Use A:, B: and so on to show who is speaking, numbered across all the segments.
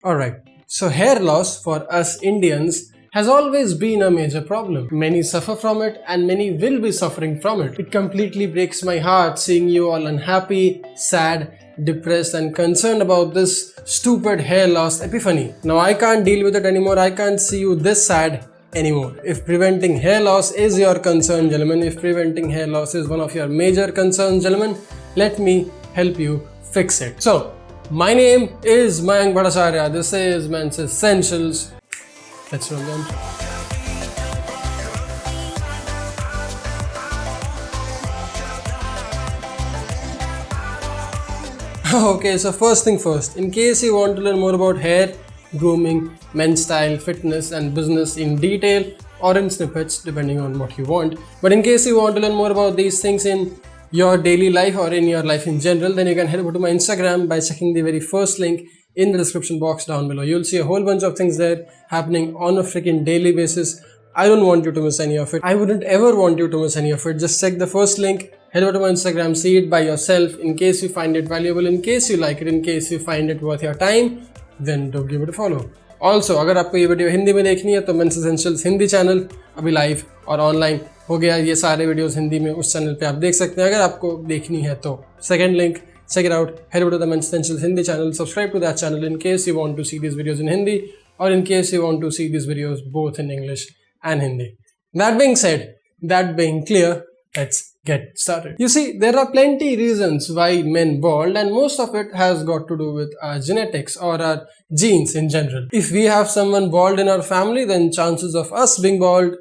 A: Alright, so hair loss for us Indians has always been a major problem. Many suffer from it and many will be suffering from it. It completely breaks my heart seeing you all unhappy, sad, depressed and concerned about this stupid hair loss epiphany. Now I can't deal with it anymore. I can't see you this sad anymore. If preventing hair loss is your concern, gentlemen, if preventing hair loss is one of your major concerns, gentlemen, let me help you fix it. So, my name is Mayank Bhattacharya. This is Men's Essentials. Let's roll the intro. Okay, so first thing first, in case you want to learn more about hair, grooming, men's style, fitness and business in detail or in snippets depending on what you want, but in case you want to learn more about these things in your daily life or in your life in general, then you can head over to my Instagram by checking the very first link in the description box down below. You'll see a whole bunch of things there happening on a freaking daily basis. I don't want you to miss any of it. I wouldn't ever want you to miss any of it. Just check the first link, head over to my Instagram, see it by yourself. In case you find it valuable, in case you like it, in case you find it worth your time, then do give it a follow. Also, अगर आपको ये video Hindi में देखनी है तो mains essentials Hindi channel अभी live और online हो गया. ये सारे वीडियोस हिंदी में उस चैनल पे आप देख सकते हैं अगर आपको देखनी है तो. Second link, check it out, head over to the Men's Essentials Hindi channel, subscribe to that channel in case you want to see these videos in Hindi or in case you want to see these videos both in English and Hindi. That being said, that being clear, let's get started. You see, there are plenty reasons why men bald and most of it has got to do with our genetics or our genes in general. If we have someone bald in our family, then chances of us being bald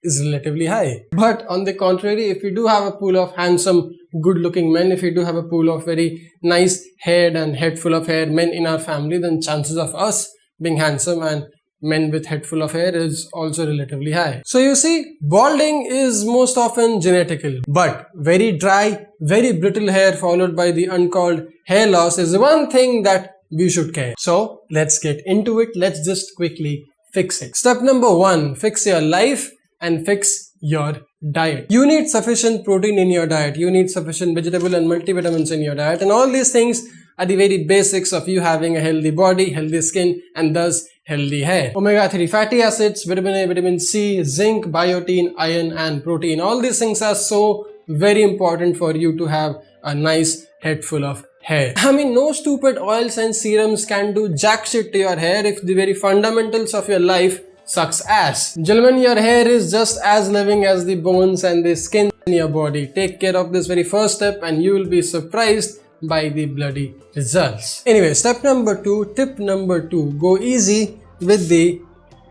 A: is relatively high. But on the contrary, if we do have a pool of handsome, good-looking men, if we do have a pool of very nice haired and head full of hair men in our family, then chances of us being handsome and men with head full of hair is also relatively high. So you see, balding is most often genetical, but very dry, very brittle hair followed by the uncalled hair loss is one thing that we should care. So let's get into it. Let's just quickly fix it. Step number 1, fix your life and fix your diet. You need sufficient protein in your diet. You need sufficient vegetable and multivitamins in your diet. And all these things are the very basics of you having a healthy body, healthy skin, and thus healthy hair. Omega-3 fatty acids, vitamin A, vitamin C, zinc, biotin, iron, and protein. All these things are so very important for you to have a nice head full of hair. I mean, no stupid oils and serums can do jack shit to your hair if the very fundamentals of your life sucks ass. Gentlemen, your hair is just as living as the bones and the skin in your body. Take care of this very first step and you will be surprised by the bloody results. Anyway, step number 2, tip number 2, go easy with the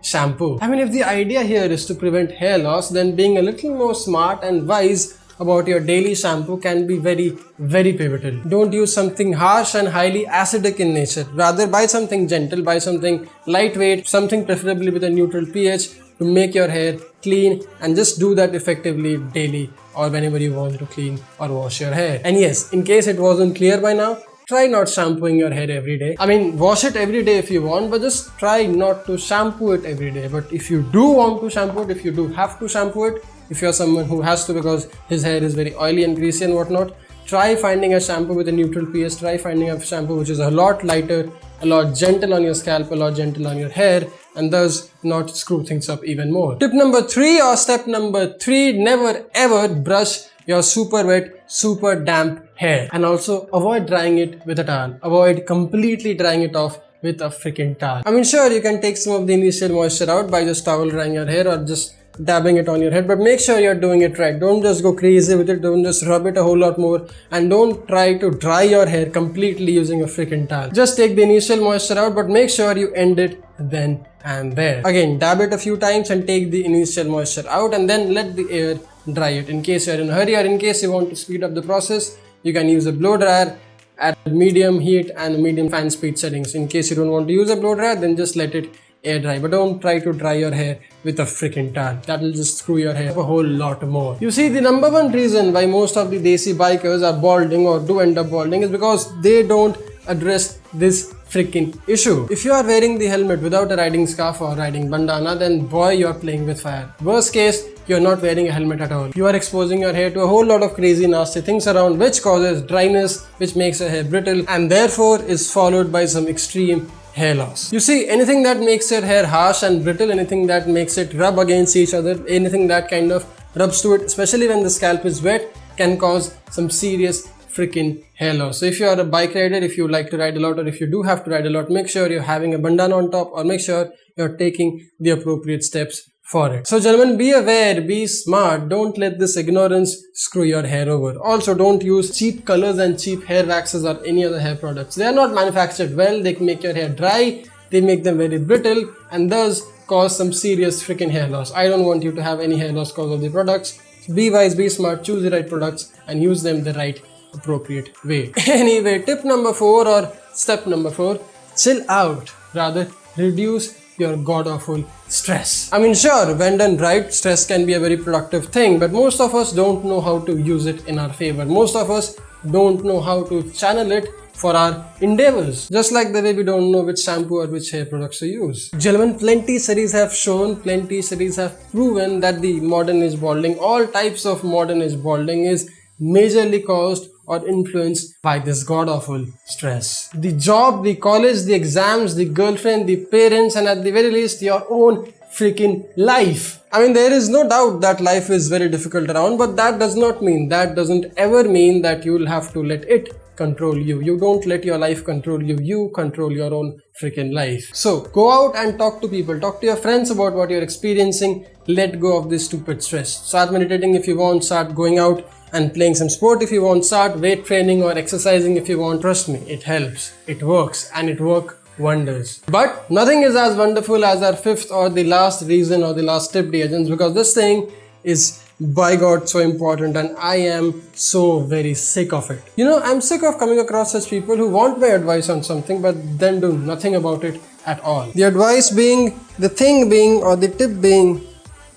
A: shampoo. I mean, if the idea here is to prevent hair loss, then being a little more smart and wise about your daily shampoo can be very, very pivotal. Don't use something harsh and highly acidic in nature. Rather, buy something gentle, buy something lightweight, something preferably with a neutral pH to make your hair clean, and just do that effectively daily or whenever you want to clean or wash your hair. And yes, in case it wasn't clear by now, try not shampooing your hair every day. I mean, wash it every day if you want, but just try not to shampoo it every day. But if you do want to shampoo it, if you do have to shampoo it, if you're someone who has to because his hair is very oily and greasy and whatnot, try finding a shampoo with a neutral pH. Try finding a shampoo which is a lot lighter, a lot gentle on your scalp, a lot gentle on your hair, and thus not screw things up even more. Tip number 3 or step number 3, never ever brush your super wet, super damp hair. And also avoid drying it with a towel. Avoid completely drying it off with a freaking towel. I mean, sure, you can take some of the initial moisture out by just towel drying your hair or just dabbing it on your head, but make sure you're doing it right. Don't just go crazy with it. Don't just rub it a whole lot more, and don't try to dry your hair completely using a freaking towel. Just take the initial moisture out, but make sure you end it then and there. Again, dab it a few times and take the initial moisture out, and then let the air dry it. In case you're in a hurry or in case you want to speed up the process, you can use a blow dryer at medium heat and medium fan speed settings. In case you don't want to use a blow dryer, then just let it air dry, but don't try to dry your hair with a freaking towel. That will just screw your hair up a whole lot more. You see, the number one reason why most of the desi bikers are balding or do end up balding is because they don't address this freaking issue. If you are wearing the helmet without a riding scarf or riding bandana, then boy, you're playing with fire. Worst case, you're not wearing a helmet at all. You are exposing your hair to a whole lot of crazy nasty things around, which causes dryness, which makes your hair brittle, and therefore is followed by some extreme hair loss. You see, anything that makes your hair harsh and brittle, anything that makes it rub against each other, anything that kind of rubs to it, especially when the scalp is wet, can cause some serious freaking hair loss. So if you are a bike rider, if you like to ride a lot, or if you do have to ride a lot, make sure you're having a bandana on top, or make sure you're taking the appropriate steps for it. So gentlemen, be aware, be smart, don't let this ignorance screw your hair over. Also, don't use cheap colors and cheap hair waxes or any other hair products. They are not manufactured well, they can make your hair dry, they make them very brittle, and thus cause some serious freaking hair loss. I don't want you to have any hair loss because of the products. Be wise, be smart, choose the right products and use them the right appropriate way. Anyway, tip number 4 or step number 4, chill out, rather reduce your god-awful stress. I mean, sure, when done right, stress can be a very productive thing, but most of us don't know how to use it in our favor. Most of us don't know how to channel it for our endeavors, just like the way we don't know which shampoo or which hair products to use. Gentlemen, plenty studies have shown, plenty studies have proven that the modern age balding, all types of modern age balding, is majorly caused or influenced by this god-awful stress. The job, the college, the exams, the girlfriend, the parents, and at the very least your own freaking life. I mean, there is no doubt that life is very difficult around, but that doesn't ever mean that you will have to let it control you. You don't let your life control you, you control your own freaking life. So go out and talk to people, talk to your friends about what you're experiencing, let go of this stupid stress. Start meditating if you want, start going out and playing some sport if you want, start weight training or exercising if you want. Trust me, it helps, it works, and it works wonders. But nothing is as wonderful as our 5th or the last reason or the last tip, dear agents, because this thing is by God so important and I am so very sick of it. You know, I'm sick of coming across such people who want my advice on something but then do nothing about it at all. The advice being, the thing being, or the tip being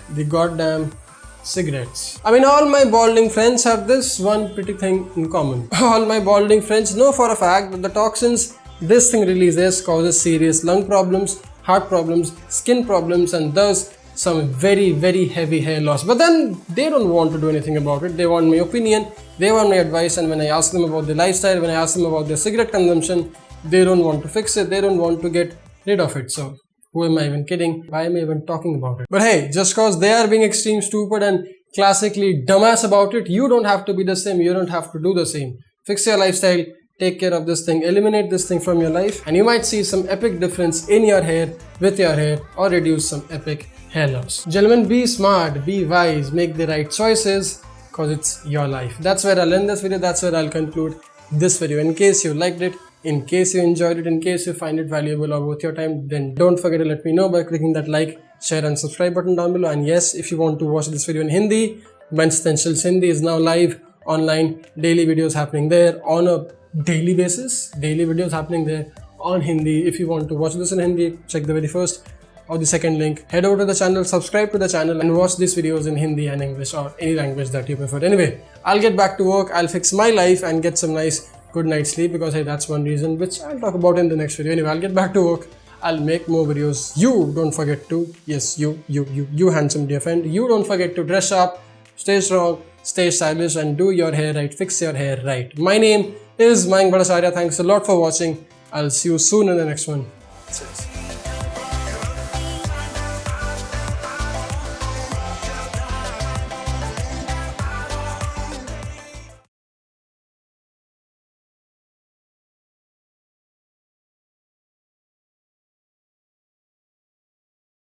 A: the goddamn cigarettes. I mean, all my balding friends have this one pretty thing in common. All my balding friends know for a fact that the toxins this thing releases causes serious lung problems, heart problems, skin problems, and thus some very, very heavy hair loss. But then they don't want to do anything about it. They want my opinion, they want my advice, and when I ask them about their lifestyle, when I ask them about their cigarette consumption, they don't want to fix it, they don't want to get rid of it. So who am I even kidding? Why am I even talking about it? But hey, just cause they are being extreme stupid and classically dumbass about it, you don't have to be the same, you don't have to do the same. Fix your lifestyle, take care of this thing, eliminate this thing from your life, and you might see some epic difference in your hair, with your hair, or reduce some epic hair loss. Gentlemen, be smart, be wise, make the right choices, cause it's your life. That's where I'll end this video, that's where I'll conclude this video. In case you liked it, in case you enjoyed it, in case you find it valuable or worth your time, then don't forget to let me know by clicking that like, share and subscribe button down below. And yes, if you want to watch this video in Hindi, Bench Essentials Hindi is now live online, daily videos happening there on a daily basis, daily videos happening there on Hindi. If you want to watch this in Hindi, check the very first or the second link. Head over to the channel, subscribe to the channel and watch these videos in Hindi and English or any language that you prefer. Anyway, I'll get back to work, I'll fix my life and get some nice good night's sleep, because hey, that's one reason which I'll talk about in the next video. Anyway, I'll get back to work, I'll make more videos. You don't forget to, yes, you handsome dear friend, you don't forget to dress up, stay strong, stay stylish and do your hair right, fix your hair right. My name is Mayank Bhattacharya. Thanks a lot for watching. I'll see you soon in the next one. Cheers.